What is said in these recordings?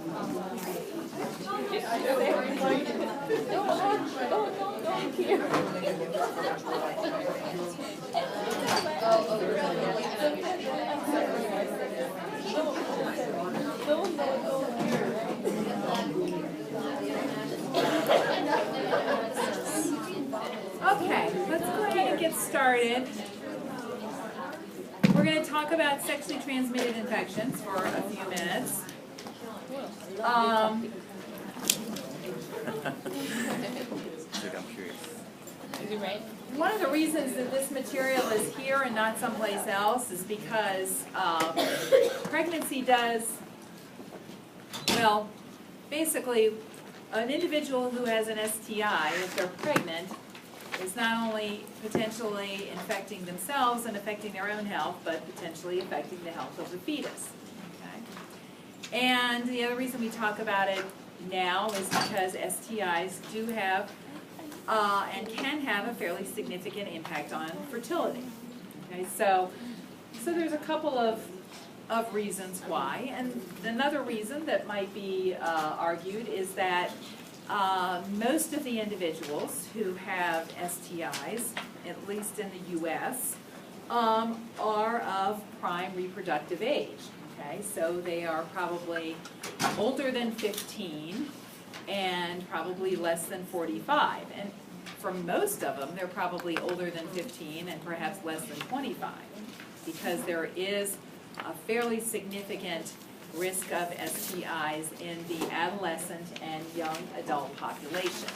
Okay, let's go ahead and get started. We're going to talk about sexually transmitted infections for a few minutes. I'm curious. One of the reasons that this material is here and not someplace else is because pregnancy does, well, basically, an individual who has an STI, if they're pregnant, is not only potentially infecting themselves and affecting their own health, but potentially affecting the health of the fetus. Okay? And the other reason we talk about it now is because STIs do have and can have a fairly significant impact on fertility. Okay, so there's a couple of reasons why, and another reason that might be argued is that most of the individuals who have STIs, at least in the U.S., are of prime reproductive age. Okay, so they are probably older than 15 and probably less than 45. And for most of them, they're probably older than 15 and perhaps less than 25, because there is a fairly significant risk of STIs in the adolescent and young adult population.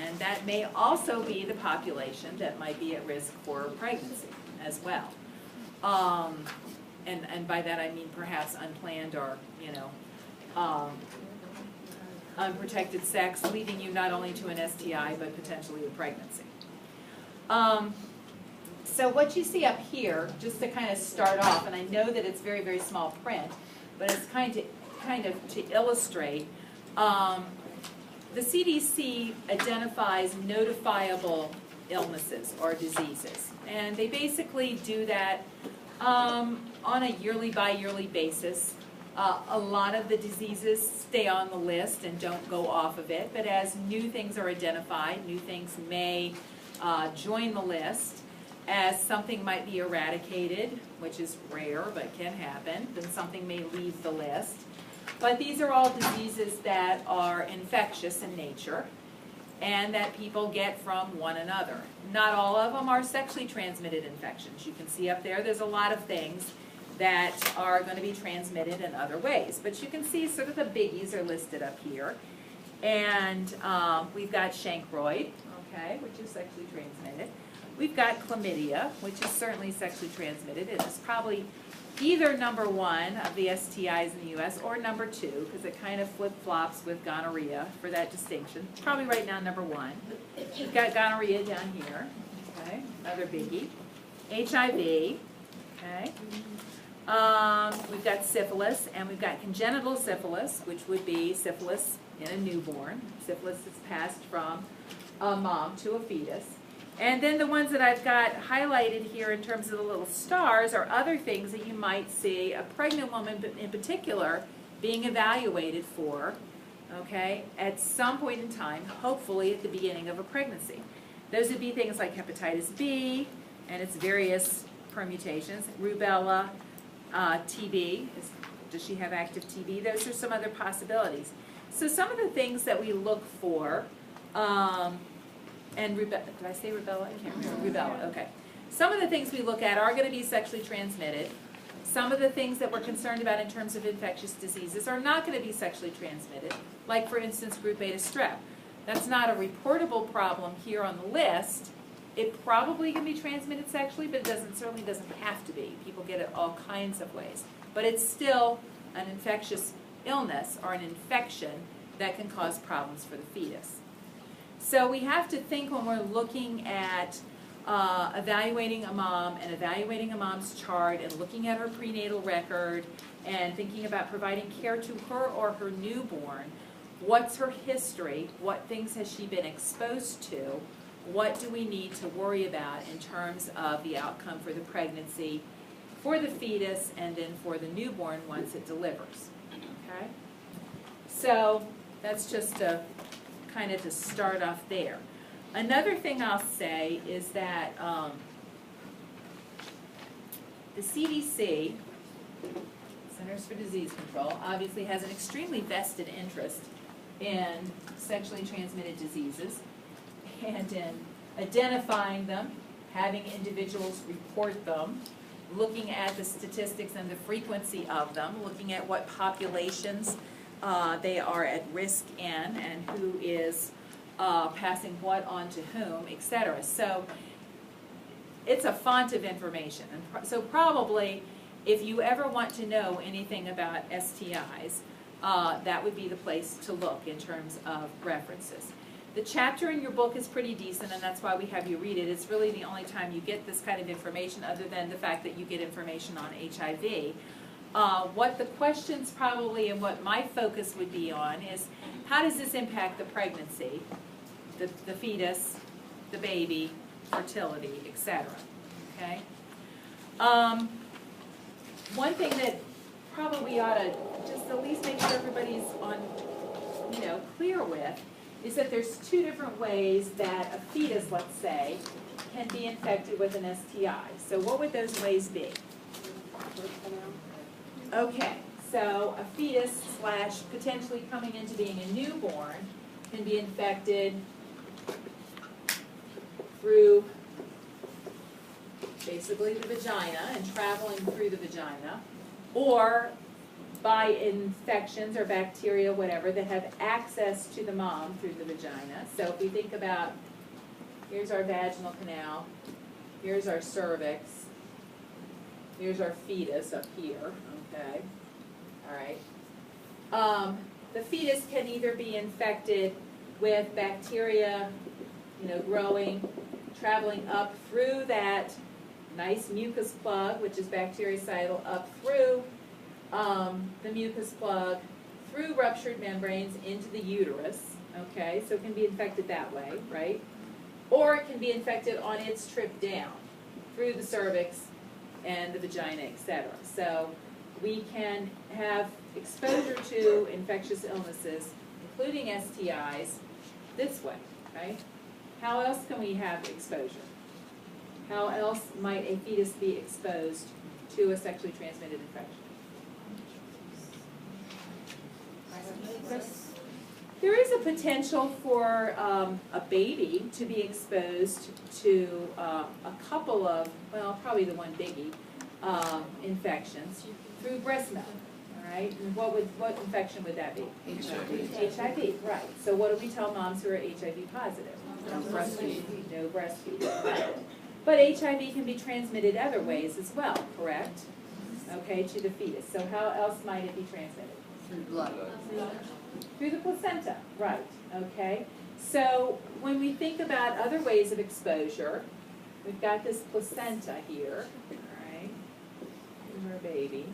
And that may also be the population that might be at risk for pregnancy as well. And by that I mean perhaps unplanned or, unprotected sex, leading you not only to an STI but potentially a pregnancy. So what you see up here, just to kind of start off, and I know that it's very, very small print, but it's kind of to illustrate, the CDC identifies notifiable illnesses or diseases, and they basically do that on a yearly by yearly basis. A lot of the diseases stay on the list and don't go off of it, but as new things are identified, new things may join the list. As something might be eradicated, which is rare but can happen, then something may leave the list. But these are all diseases that are infectious in nature and that people get from one another. Not all of them are sexually transmitted infections. You can see up there, there's a lot of things that are going to be transmitted in other ways. But you can see sort of the biggies are listed up here. And we've got chancroid, okay, which is sexually transmitted. We've got chlamydia, which is certainly sexually transmitted. It is probably either number one of the STIs in the U.S. or number two, because it kind of flip-flops with gonorrhea for that distinction. It's probably right now number one. We've got gonorrhea down here, okay, another biggie. HIV, okay. We've got syphilis, and we've got congenital syphilis, which would be syphilis in a newborn. Syphilis is passed from a mom to a fetus. And then the ones that I've got highlighted here in terms of the little stars are other things that you might see a pregnant woman in particular being evaluated for, okay, at some point in time, hopefully at the beginning of a pregnancy. Those would be things like hepatitis B and its various permutations, rubella, TB. Does she have active TB? Those are some other possibilities. So some of the things that we look for, and did I say rubella? I can't remember. Rubella, okay. Some of the things we look at are going to be sexually transmitted. Some of the things that we're concerned about in terms of infectious diseases are not going to be sexually transmitted, like, for instance, group beta strep. That's not a reportable problem here on the list. It probably can be transmitted sexually, but it certainly doesn't have to be. People get it all kinds of ways. But it's still an infectious illness or an infection that can cause problems for the fetus. So we have to think when we're looking at evaluating a mom and evaluating a mom's chart and looking at her prenatal record and thinking about providing care to her or her newborn, what's her history, what things has she been exposed to, what do we need to worry about in terms of the outcome for the pregnancy, for the fetus, and then for the newborn once it delivers. Okay? So that's just to kind of to start off there. Another thing I'll say is that the CDC, Centers for Disease Control, obviously has an extremely vested interest in sexually transmitted diseases and in identifying them, having individuals report them, looking at the statistics and the frequency of them, looking at what populations they are at risk in and who is passing what on to whom, etc. So it's a font of information. And so probably if you ever want to know anything about STIs, that would be the place to look in terms of references. The chapter in your book is pretty decent, and that's why we have you read it. It's really the only time you get this kind of information other than the fact that you get information on HIV. What the questions probably and what my focus would be on is how does this impact the pregnancy, the fetus, the baby, fertility, etc. Okay? One thing that probably ought to just at least make sure everybody's on, clear with is that there's two different ways that a fetus, let's say, can be infected with an STI. So what would those ways be? Okay, so a fetus / potentially coming into being a newborn can be infected through basically the vagina and traveling through the vagina, or by infections or bacteria, whatever, that have access to the mom through the vagina. So if we think about, here's our vaginal canal, here's our cervix, here's our fetus up here, okay, all right. The fetus can either be infected with bacteria, growing, traveling up through that nice mucus plug, which is bactericidal, up through the mucus plug, through ruptured membranes into the uterus, okay, so it can be infected that way, right? Or it can be infected on its trip down through the cervix and the vagina, etc. So we can have exposure to infectious illnesses, including STIs, this way, right? How else can we have exposure? How else might a fetus be exposed to a sexually transmitted infection? There is a potential for a baby to be exposed to a couple of, well, probably the one biggie, infections through breast milk. All right, and what infection would that be? HIV. HIV, right. So what do we tell moms who are HIV positive? No breastfeed. No breastfeeding. Right. But HIV can be transmitted other ways as well, correct? Okay, to the fetus. So how else might it be transmitted? Through blood. Through the placenta, right, okay. So when we think about other ways of exposure, we've got this placenta here, all right, here's our baby.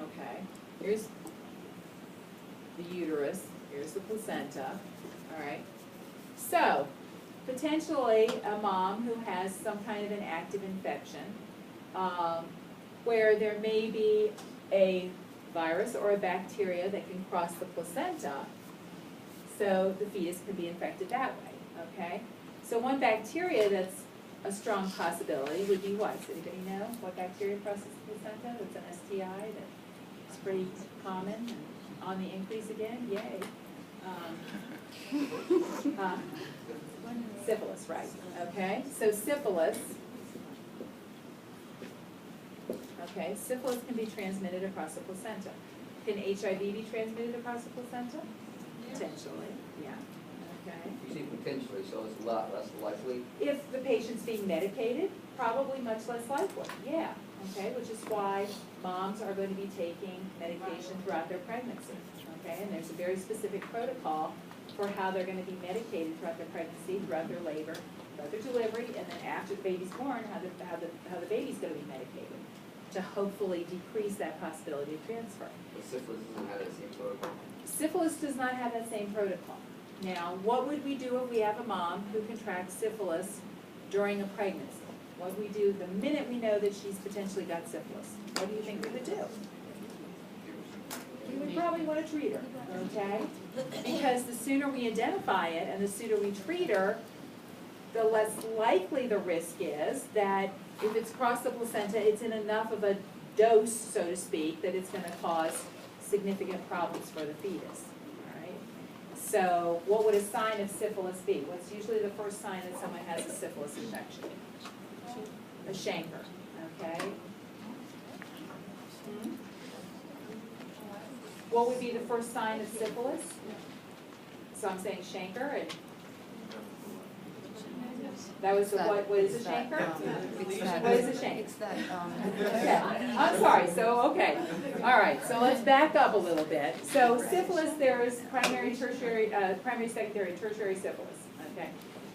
Okay, here's the uterus, here's the placenta, all right. So, potentially a mom who has some kind of an active infection, where there may be a virus or a bacteria that can cross the placenta, so the fetus can be infected that way, okay? So one bacteria that's a strong possibility would be what? Does anybody know what bacteria crosses the placenta that's an STI that's pretty common and on the increase again? Yay. Syphilis, right, okay? So syphilis, okay, syphilis can be transmitted across the placenta. Can HIV be transmitted across the placenta? Potentially, yeah, okay. You say potentially, so it's a lot less likely. If the patient's being medicated, probably much less likely, yeah, okay, which is why moms are going to be taking medication throughout their pregnancy, okay, and there's a very specific protocol for how they're going to be medicated throughout their pregnancy, throughout their labor, throughout their delivery, and then after the baby's born, how the baby's going to be medicated to hopefully decrease that possibility of transfer. But syphilis doesn't have that same protocol. Syphilis does not have that same protocol. Now, what would we do if we have a mom who contracts syphilis during a pregnancy? What do we do the minute we know that she's potentially got syphilis? What do you think we would do? probably want to treat her, okay? Because the sooner we identify it and the sooner we treat her, the less likely the risk is that if it's crossed the placenta, it's in enough of a dose, so to speak, that it's going to cause significant problems for the fetus. All right? So what would a sign of syphilis be? What's usually the first sign that someone has a syphilis infection? A chancre, okay? What would be the first sign of syphilis? So I'm saying chancre, and that was the, what is a chancre? What is a chancre? It's that, Okay, I'm sorry, so, okay, all right, so let's back up a little bit. So syphilis, there is primary, tertiary, primary, secondary, tertiary syphilis, okay?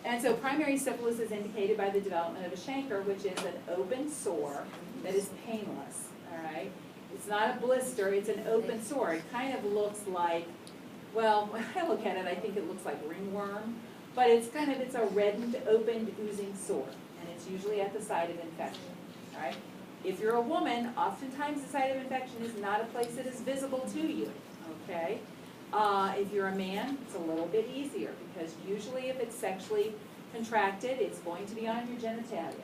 And so primary syphilis is indicated by the development of a chancre, which is an open sore that is painless, all right? It's not a blister, it's an open sore. It kind of looks like, well, when I look at it, I think it looks like ringworm, but it's kind of, it's a reddened, opened, oozing sore, and it's usually at the site of infection, all right? If you're a woman, oftentimes the site of infection is not a place that is visible to you, okay? If you're a man, it's a little bit easier, because usually if it's sexually contracted, it's going to be on your genitalia,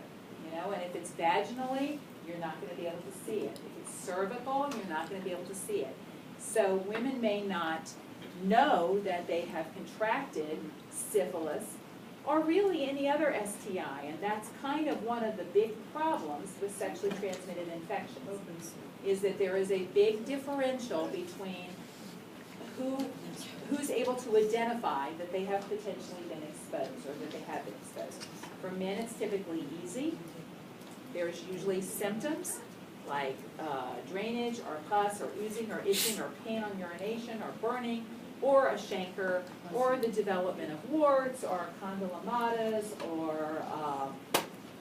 you know, and if it's vaginally, you're not going to be able to see it. If it's cervical, you're not going to be able to see it. So women may not know that they have contracted syphilis or really any other STI, and that's kind of one of the big problems with sexually transmitted infections, is that there is a big differential between who's able to identify that they have potentially been exposed or that they have been exposed. For men, it's typically easy. There's usually symptoms like drainage or pus or oozing or itching or pain on urination or burning or a chancre or the development of warts or condylomatas or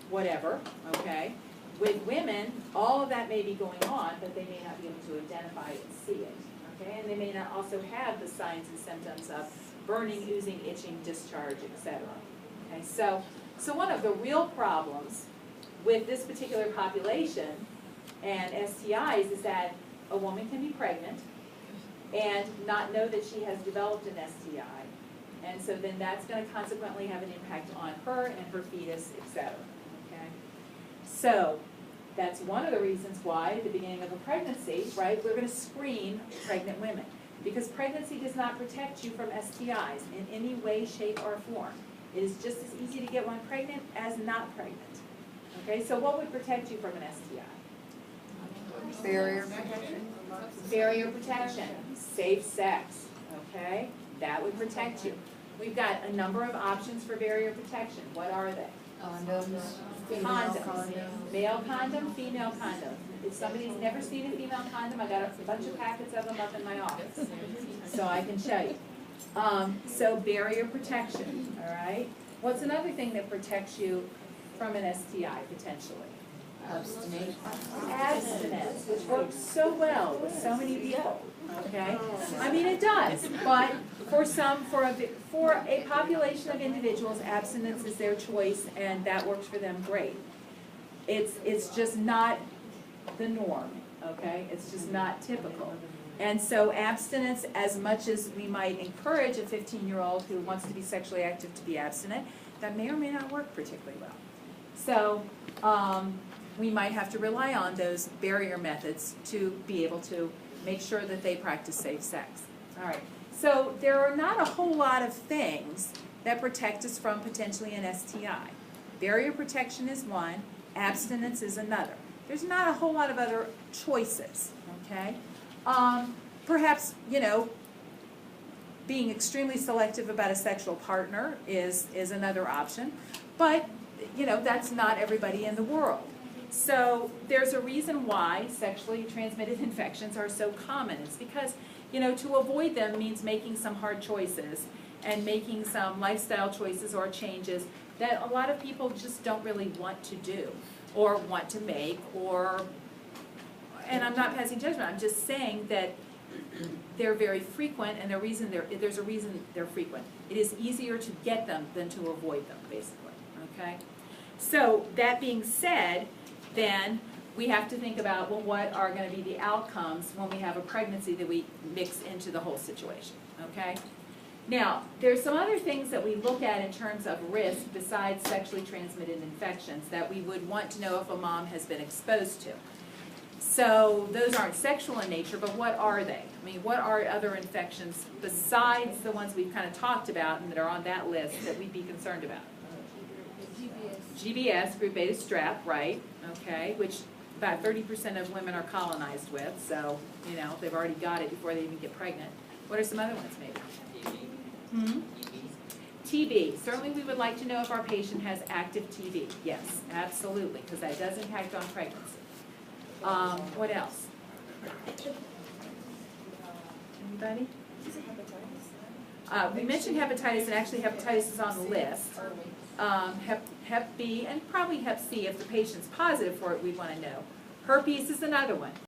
whatever, okay? With women, all of that may be going on, but they may not be able to identify it and see it, okay? And they may not also have the signs and symptoms of burning, oozing, itching, discharge, etc. Okay, so one of the real problems with this particular population and STIs is that a woman can be pregnant and not know that she has developed an STI. And so then that's going to consequently have an impact on her and her fetus, etc. Okay? So that's one of the reasons why at the beginning of a pregnancy, right, we're going to screen pregnant women. Because pregnancy does not protect you from STIs in any way, shape, or form. It is just as easy to get one pregnant as not pregnant. Okay, so what would protect you from an STI? barrier. Barrier protection, safe sex, okay? That would protect you. We've got a number of options for barrier protection. What are they? Condoms. Condoms. Male condom, female condom. If somebody's never seen a female condom, I got a bunch of packets of them up in my office, so I can show you. So barrier protection, all right? What's another thing that protects you from an STI potentially? Abstinence. Abstinence, which works so well with so many people, okay? I mean, it does, but for a population of individuals, abstinence is their choice, and that works for them great. It's just not the norm, okay? It's just not typical. And so abstinence, as much as we might encourage a 15-year-old who wants to be sexually active to be abstinent, that may or may not work particularly well. So we might have to rely on those barrier methods to be able to make sure that they practice safe sex. All right. So there are not a whole lot of things that protect us from potentially an STI. Barrier protection is one, abstinence is another. There's not a whole lot of other choices, okay? Perhaps, you know, being extremely selective about a sexual partner is another option, but, you know, that's not everybody in the world. So there's a reason why sexually transmitted infections are so common. It's because, you know, to avoid them means making some hard choices and making some lifestyle choices or changes that a lot of people just don't really want to do or want to make, or, and I'm not passing judgment, I'm just saying that they're very frequent, and there's a reason they're frequent. It is easier to get them than to avoid them, basically, okay? So that being said, then we have to think about, well, what are going to be the outcomes when we have a pregnancy that we mix into the whole situation, okay? Now, there's some other things that we look at in terms of risk besides sexually transmitted infections that we would want to know if a mom has been exposed to. So those aren't sexual in nature, but what are they? I mean, what are other infections besides the ones we've kind of talked about and that are on that list that we'd be concerned about? GBS, group beta strep, right, okay, which about 30% of women are colonized with, so, you know, they've already got it before they even get pregnant. What are some other ones, maybe? TB. Certainly we would like to know if our patient has active TB. Yes, absolutely, because that does impact on pregnancy. What else? Anybody? We mentioned hepatitis, and actually hepatitis is on the list. Hep B and probably Hep C, if the patient's positive for it, we want to know. Herpes is another one.